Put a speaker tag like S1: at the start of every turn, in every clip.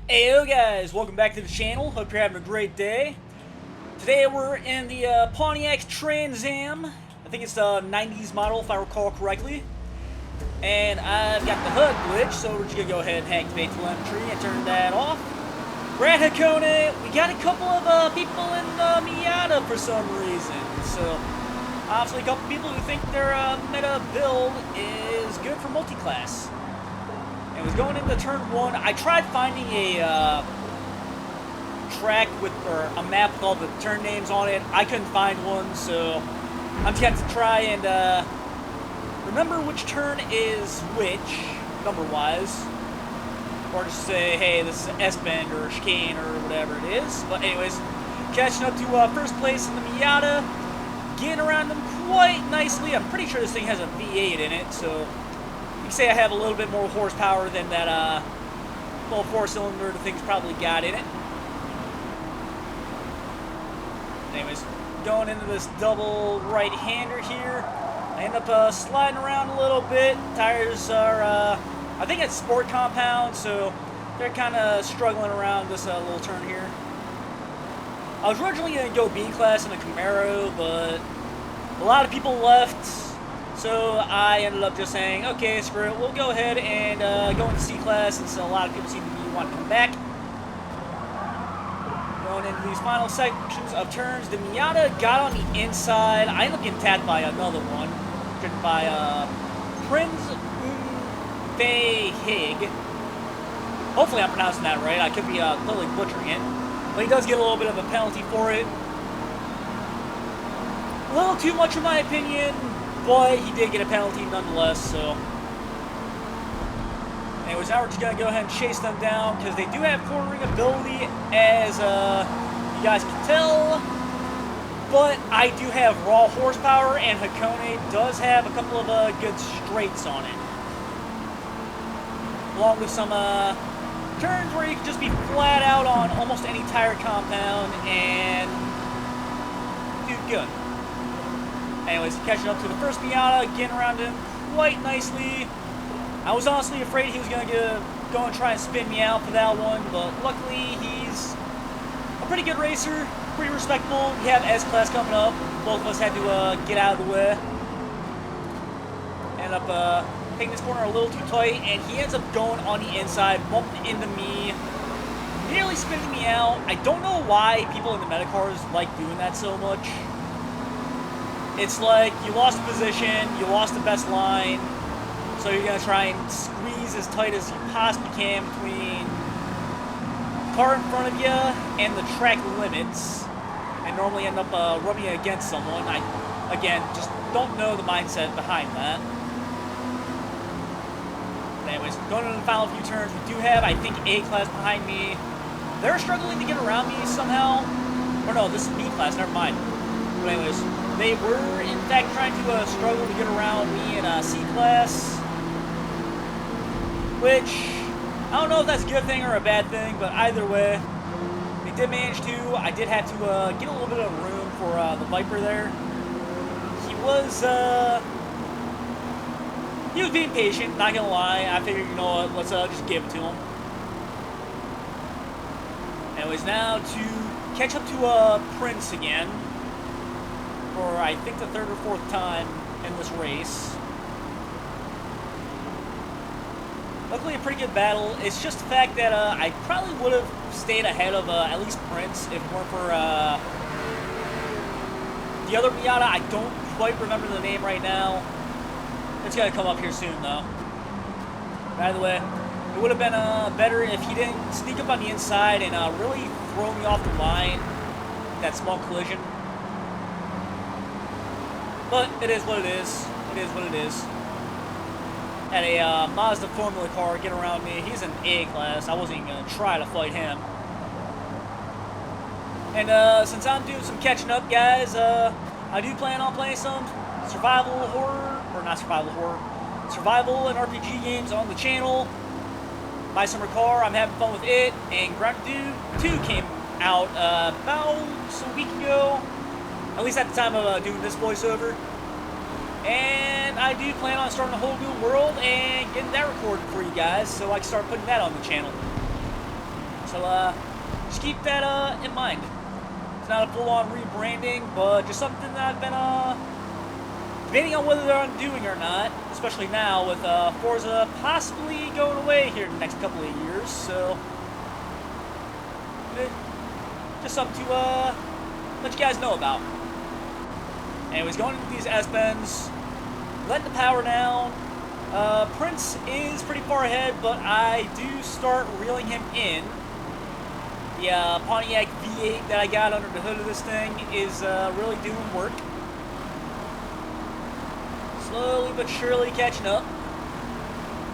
S1: Heyo guys, welcome back to the channel. Hope you're having a great day. Today we're in the Pontiac Trans Am. I think it's the 90s model if I recall correctly. And I've got the HUD glitch, so we're just going to go ahead and activate telemetry and turn that off. We're at Hakone. We got a couple of people in Miata for some reason. So obviously a couple people who think their meta build is good for multi-class. And was going into turn 1. I tried finding a track with or a map with all the turn names on it. I couldn't find one, so I'm just going to try and remember which turn is which, number-wise. Or just say, hey, this is S-bend or chicane or whatever it is. But anyways, catching up to first place in the Miata. Getting around them quite nicely. I'm pretty sure this thing has a V8 in it, so you can say I have a little bit more horsepower than that little four-cylinder the thing's probably got in it. Anyways, going into this double right-hander here. I end up sliding around a little bit. Tires are, I think it's sport compound, so they're kind of struggling around this little turn here. I was originally going to go B-class in the Camaro, but a lot of people left, so I ended up just saying, okay, screw it, we'll go ahead and go into C-class, since a lot of people seem to want to come back. Going into these final sections of turns, the Miata got on the inside. I ended up getting tapped by another one, driven by Prinz Hig. Hopefully I'm pronouncing that right. I could be totally butchering it. But he does get a little bit of a penalty for it. A little too much in my opinion, but he did get a penalty nonetheless, so. Anyways, now we're just going to go ahead and chase them down, because they do have cornering ability, as you guys can tell. But I do have raw horsepower, and Hakone does have a couple of good straights on it. Along with some turns where you can just be flat out on almost any tire compound and do good. Anyways, catching up to the first Miata, getting around him quite nicely. I was honestly afraid he was going to go and try and spin me out for that one, but luckily he's a pretty good racer, pretty respectable. We have S-Class coming up. Both of us had to get out of the way. End up taking this corner a little too tight, and he ends up going on the inside, bumping into me, nearly spinning me out. I don't know why people in the meta cars like doing that so much. It's like you lost a position, you lost the best line, so you're going to try and squeeze as tight as you possibly can between the car in front of you and the track limits, and normally end up rubbing against someone. I, again, just don't know the mindset behind that. Anyways, going into the final few turns, we do have, I think, A-Class behind me. They're struggling to get around me somehow. Or no, this is B-Class, never mind. But anyways, they were, in fact, trying to struggle to get around me in C-Class. Which, I don't know if that's a good thing or a bad thing, but either way, they did manage to. I did have to get a little bit of room for the Viper there. He was being patient, not gonna lie. I figured, you know what, let's just give it to him. Anyways, now to catch up to Prince again, for I think the third or fourth time in this race. Luckily, a pretty good battle. It's just the fact that I probably would have stayed ahead of at least Prince if it weren't for the other Miata. I don't quite remember the name right now. It's going to come up here soon, though. By the way, it would have been better if he didn't sneak up on the inside and really throw me off the line. That small collision. But it is what it is. It is what it is. Had a Mazda Formula car get around me. He's an A-Class. I wasn't even going to try to fight him. And since I'm doing some catching up, guys, I do plan on playing some survival horror, or not survival horror, survival and RPG games on the channel. My summer car, I'm having fun with it, and Grounded 2 came out about a week ago, at least at the time of doing this voiceover. And I do plan on starting a whole new world and getting that recorded for you guys, so I can start putting that on the channel. So just keep that in mind. It's not a full-on rebranding, but just something that I've been debating on whether I'm doing or not, especially now with Forza possibly going away here in the next couple of years. So just something to let you guys know about. Anyways, going into these S-bends, letting the power down. Prince is pretty far ahead, but I do start reeling him in. The Pontiac V8 that I got under the hood of this thing is really doing work. Slowly but surely catching up.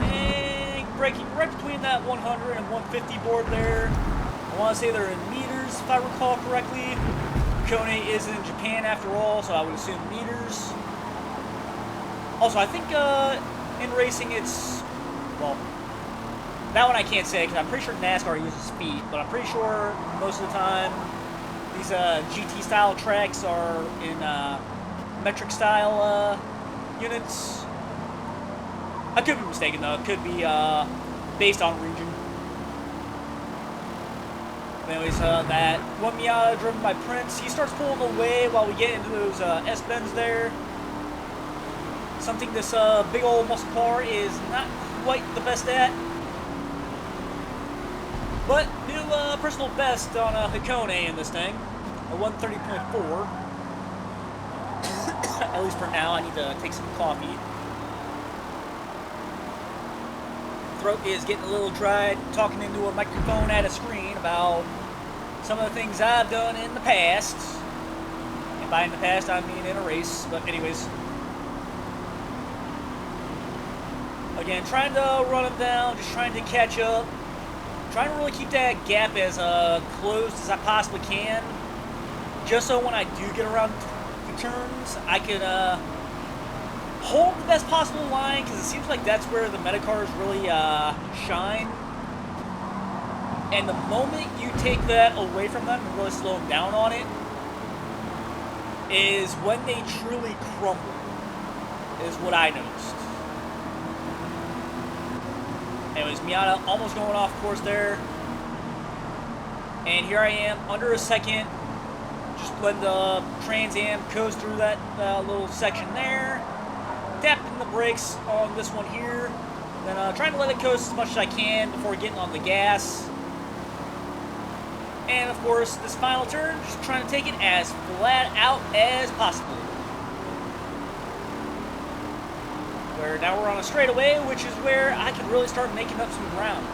S1: And braking right between that 100 and 150 board there. I want to say they're in meters, if I recall correctly. Hakone is in Japan after all, so I would assume meters. Also, I think in racing it's, well, that one I can't say because I'm pretty sure NASCAR uses speed, but I'm pretty sure most of the time these GT style tracks are in metric style units. I could be mistaken though, it could be based on region. Anyways, that one Miata driven by Prince, he starts pulling away while we get into those S-bends there. Something this big old muscle car is not quite the best at. But new personal best on Hakone in this thing, a 130.4. At least for now, I need to take some coffee. Throat is getting a little dry, talking into a microphone at a screen about some of the things I've done in the past. And by in the past, I mean in a race. But anyways, again, trying to run him down, just trying to catch up. Trying to really keep that gap as closed as I possibly can. Just so when I do get around the turns, I can hold the best possible line, because it seems like that's where the metacars really shine. And the moment you take that away from them and really slow them down on it is when they truly crumble, is what I noticed. Anyways, Miata almost going off course there. And here I am, under a second, just letting the Trans Am coast through that little section there. Tapping the brakes on this one here. Then trying to let it coast as much as I can before getting on the gas. And of course, this final turn, just trying to take it as flat out as possible. Where now we're on a straightaway, which is where I can really start making up some ground.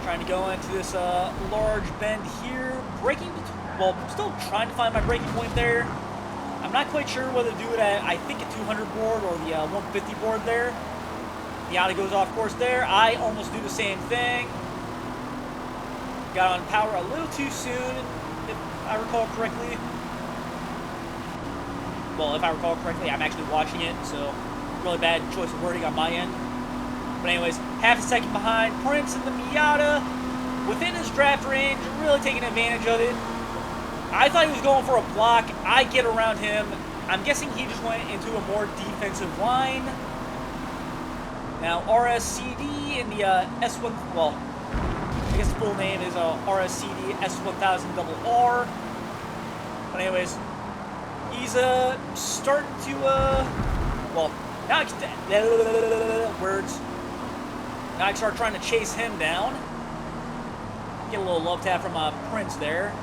S1: Trying to go into this large bend here. Braking, well, still trying to find my braking point there. I'm not quite sure whether to do it at, I think, a 200 board or the 150 board there. Miata goes off course there. I almost do the same thing. Got on power a little too soon, if I recall correctly. Well, if I recall correctly, I'm actually watching it, so really bad choice of wording on my end. But anyways, half a second behind Prince and the Miata, within his draft range, really taking advantage of it. I thought he was going for a block. I get around him. I'm guessing he just went into a more defensive line. Now, RSCD in the S1, well, I guess the full name is RSCD S1000RR. But anyways, he's starting to, well, now I can, words. Now I can start trying to chase him down. Get a little love tap from Prince there.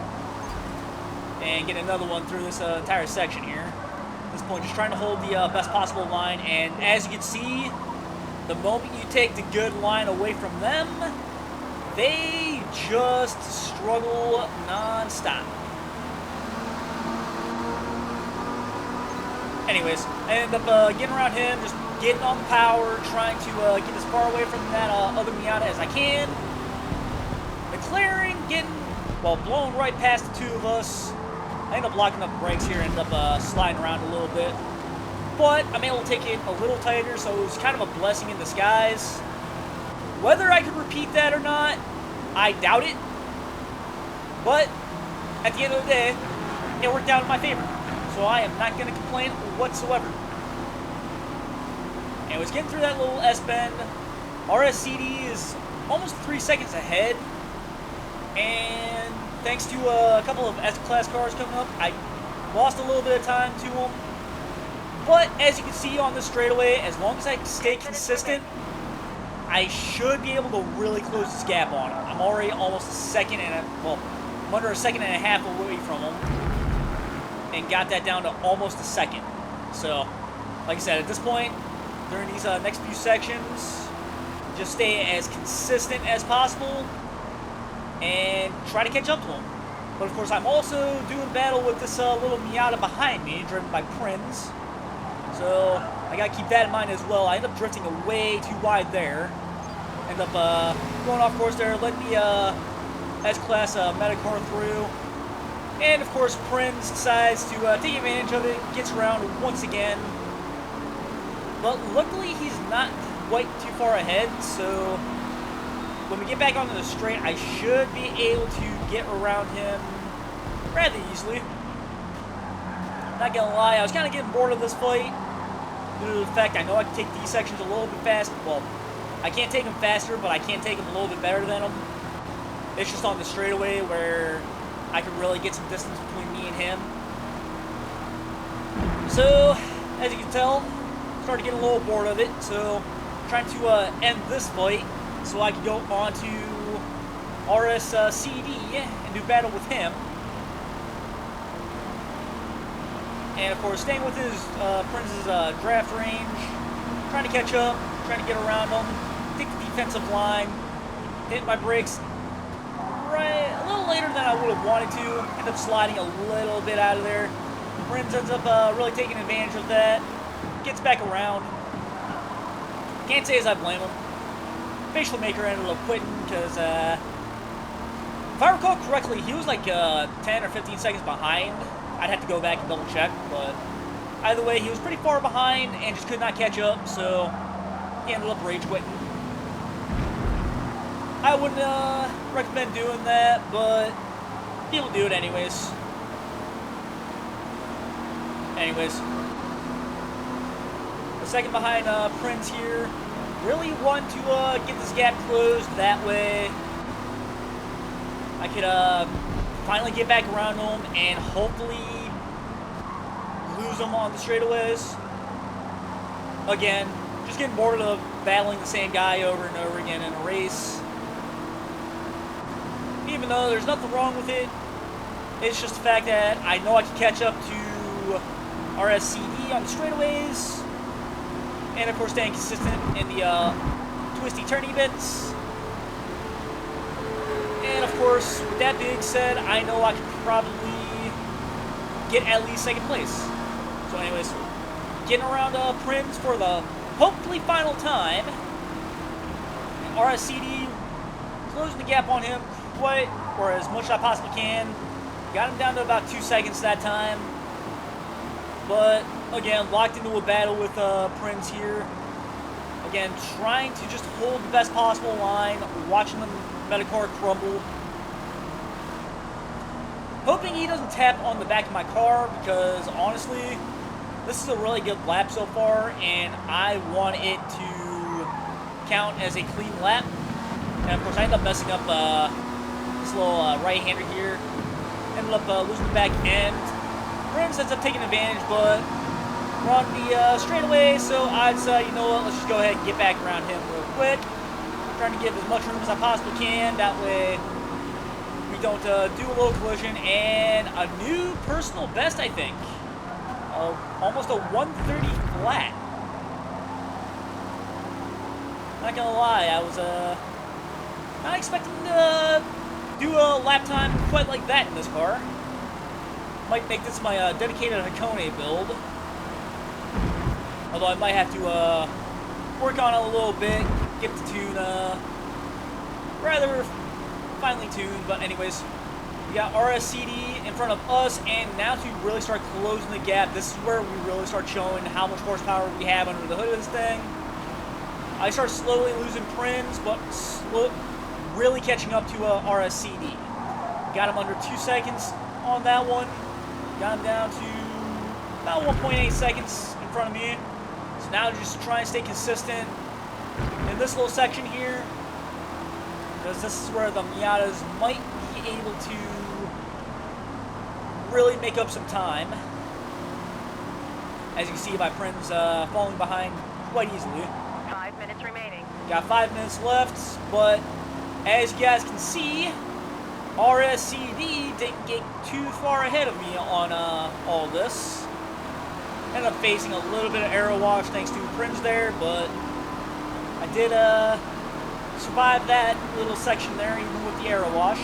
S1: And get another one through this entire section here. At this point, just trying to hold the best possible line. And as you can see, the moment you take the good line away from them, they just struggle non-stop. Anyways, I end up getting around him, just getting on the power, trying to get as far away from that other Miata as I can. McLaren getting, well, blown right past the two of us. I end up locking up brakes here, end up sliding around a little bit. But I'm able to take it a little tighter, so it was kind of a blessing in disguise. Whether I could repeat that or not, I doubt it. But at the end of the day, it worked out in my favor. So I am not going to complain whatsoever. And I was getting through that little S-bend. RSCD is almost 3 seconds ahead, and thanks to a couple of S-Class cars coming up, I lost a little bit of time to them. But as you can see on this straightaway, as long as I stay consistent, I should be able to really close this gap on him. I'm already almost a second and I'm under a second and a half away from him, and got that down to almost a second. So, like I said, at this point, during these next few sections, just stay as consistent as possible and try to catch up to him. But of course, I'm also doing battle with this little Miata behind me, driven by Prinz. So I gotta keep that in mind as well. I end up drifting way too wide there. End up going off course there, letting the S-Class Metacar through. And of course, Prinz decides to take advantage of it, gets around once again. But luckily, he's not quite too far ahead, so when we get back onto the straight, I should be able to get around him rather easily. Not gonna lie, I was kind of getting bored of this fight due to the fact I know I can take these sections a little bit fast. Well, I can't take them faster, but I can take them a little bit better than them. It's just on the straightaway where I can really get some distance between me and him. So, as you can tell, I'm starting to get a little bored of it, so I'm trying to end this fight so I can go on to RSCD and do battle with him. And of course, staying with his Prince's draft range, trying to catch up, trying to get around him, take the defensive line, hit my brakes right a little later than I would have wanted to, end up sliding a little bit out of there. Prince ends up really taking advantage of that, gets back around. Can't say as I blame him. Facial Maker ended up quitting because, if I recall correctly, he was like 10 or 15 seconds behind. I'd have to go back and double check, but either way, he was pretty far behind and just could not catch up, so he ended up rage quitting. I wouldn't recommend doing that, but people do it anyways. A second behind Prince here. Really want to get this gap closed, that way I could finally get back around him and hopefully lose him on the straightaways. Again, just getting bored of battling the same guy over and over again in a race. Even though there's nothing wrong with it, it's just the fact that I know I can catch up to RSCD on the straightaways. And of course staying consistent in the twisty turny bits. And of course, with that being said, I know I could probably get at least second place. So anyways, getting around Prinz for the hopefully final time. And RSCD closing the gap on him quite, or as much as I possibly can. Got him down to about 2 seconds that time. But again, locked into a battle with Prinz here. Again, trying to just hold the best possible line, watching the Metacar crumble. Hoping he doesn't tap on the back of my car, because honestly, this is a really good lap so far, and I want it to count as a clean lap. And of course, I end up messing up this little right-hander here. Ended up losing the back end. Prinz ends up taking advantage, but we're on the straightaway, so I decided, you know what, let's just go ahead and get back around him real quick. Trying to give as much room as I possibly can, that way we don't do a little collision. And a new personal best, I think. Almost a 130 flat. Not gonna lie, I was not expecting to do a lap time quite like that in this car. Might make this my dedicated Hakone build. Although I might have to work on it a little bit, get the tune rather finely tuned. But anyways, we got RSCD in front of us, and now to really start closing the gap, this is where we really start showing how much horsepower we have under the hood of this thing. I start slowly losing Prinz, but really catching up to RSCD. Got him under 2 seconds on that one. Got him down to about 1.8 seconds in front of me. So now just try and stay consistent in this little section here, because this is where the Miatas might be able to really make up some time. As you can see, my friend's falling behind quite easily.
S2: 5 minutes remaining.
S1: Got 5 minutes left, but as you guys can see, RSCD didn't get too far ahead of me on all this. Ended up facing a little bit of arrow wash thanks to Prince there, but I did survive that little section there even with the arrow wash.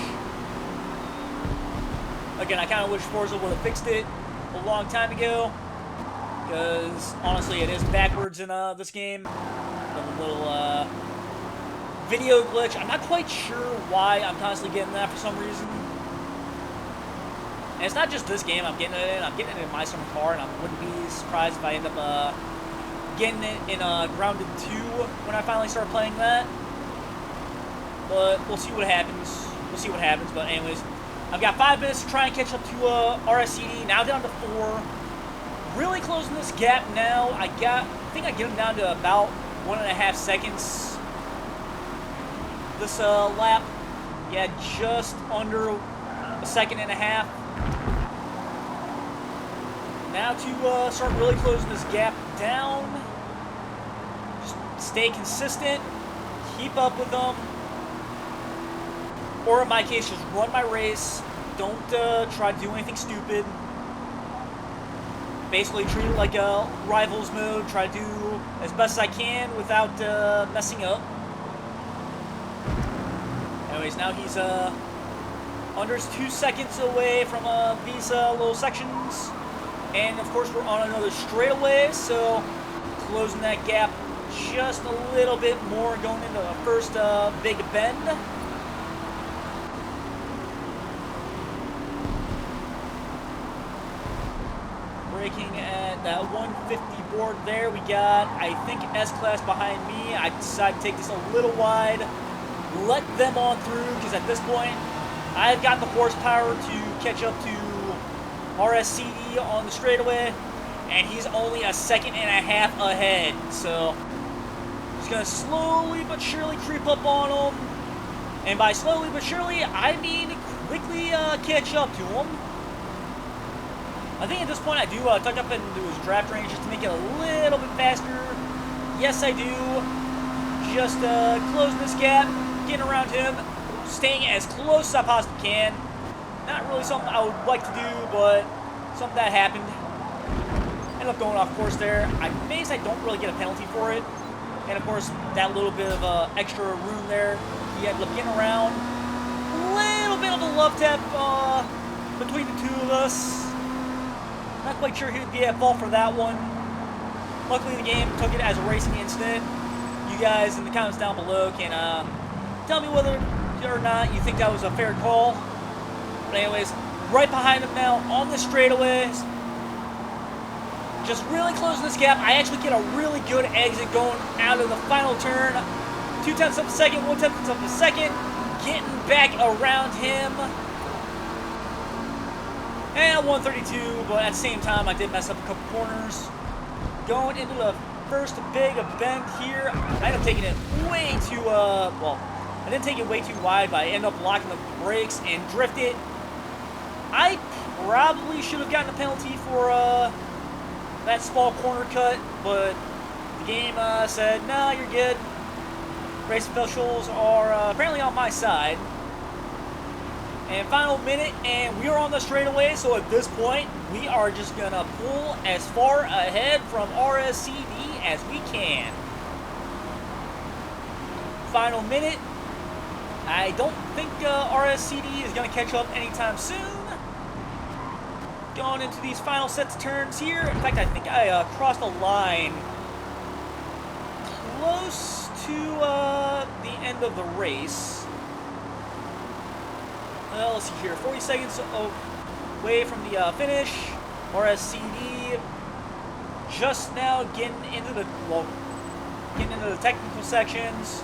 S1: Again, I kind of wish Forza would have fixed it a long time ago, because honestly it is backwards in this game. A little video glitch. I'm not quite sure why I'm constantly getting that for some reason. And it's not just this game I'm getting it in. I'm getting it in my summer car, and I wouldn't be surprised if I end up getting it in Grounded 2 when I finally start playing that. But we'll see what happens. We'll see what happens. But anyways, I've got 5 minutes to try and catch up to RSCD. Now down to 4. Really closing this gap now. I think I get him down to about 1.5 seconds. This lap, yeah, just under a second and a half. Now to start really closing this gap down. Just stay consistent, keep up with them, or in my case, just run my race. Don't try to do anything stupid. Basically treat it like a rivals mode. Try to do as best as I can without messing up. Anyways, now he's under 2 seconds away from these little sections. And of course we're on another straightaway, so closing that gap just a little bit more going into the first big bend. Braking at that 150 board there. We got, I think, S-Class behind me. I decided to take this a little wide, let them on through, because at this point I've got the horsepower to catch up to RSCD on the straightaway, and he's only a second and a half ahead. So just gonna slowly but surely creep up on him, and by slowly but surely I mean quickly catch up to him. I think at this point I do tuck up into his draft range just to make it a little bit faster. Yes, I do. Just closing this gap, getting around him, staying as close as I possibly can. Not really something I would like to do, but something that happened. Ended up going off course there. I'm amazed I don't really get a penalty for it. And of course, that little bit of extra room there, he ended up getting around. A little bit of a love tap between the two of us. Not quite sure who'd be at fault for that one. Luckily, the game took it as a racing incident. You guys in the comments down below can tell me whether or not you think that was a fair call. But anyways, right behind him now on the straightaways. Just really closing this gap. I actually get a really good exit going out of the final turn. 0.2 of a second, 0.1 of a second. Getting back around him. And 132, but at the same time, I did mess up a couple corners. Going into the first big bend here. I ended up taking it way too, well, I didn't take it way too wide, but I ended up locking the brakes and drifted. I probably should have gotten a penalty for that small corner cut, but the game said, no, you're good. Race officials are apparently on my side. And final minute, and we are on the straightaway, so at this point, we are just going to pull as far ahead from RSCD as we can. Final minute. I don't think RSCD is going to catch up anytime soon. Going into these final sets of turns here. In fact, I think I crossed a line close to the end of the race. Let's see here. 40 seconds away from the finish. RSCD just now getting into the technical sections.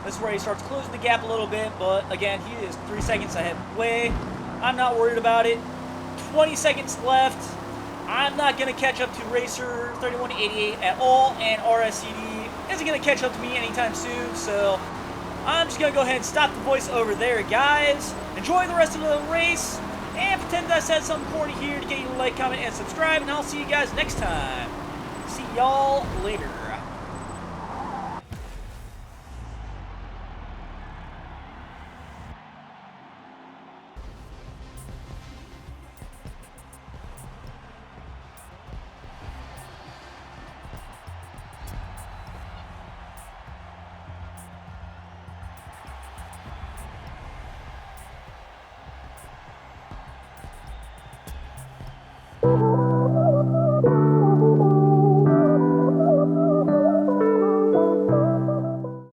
S1: This is where he starts closing the gap a little bit, but again, he is 3 seconds ahead way. I'm not worried about it. 20 seconds left. I'm not going to catch up to Racer 3188 at all, and RSCD isn't going to catch up to me anytime soon, so I'm just going to go ahead and stop the voice over there, guys. Enjoy the rest of the race, and pretend that I said something corny here to get you to like, comment, and subscribe, and I'll see you guys next time. See y'all later.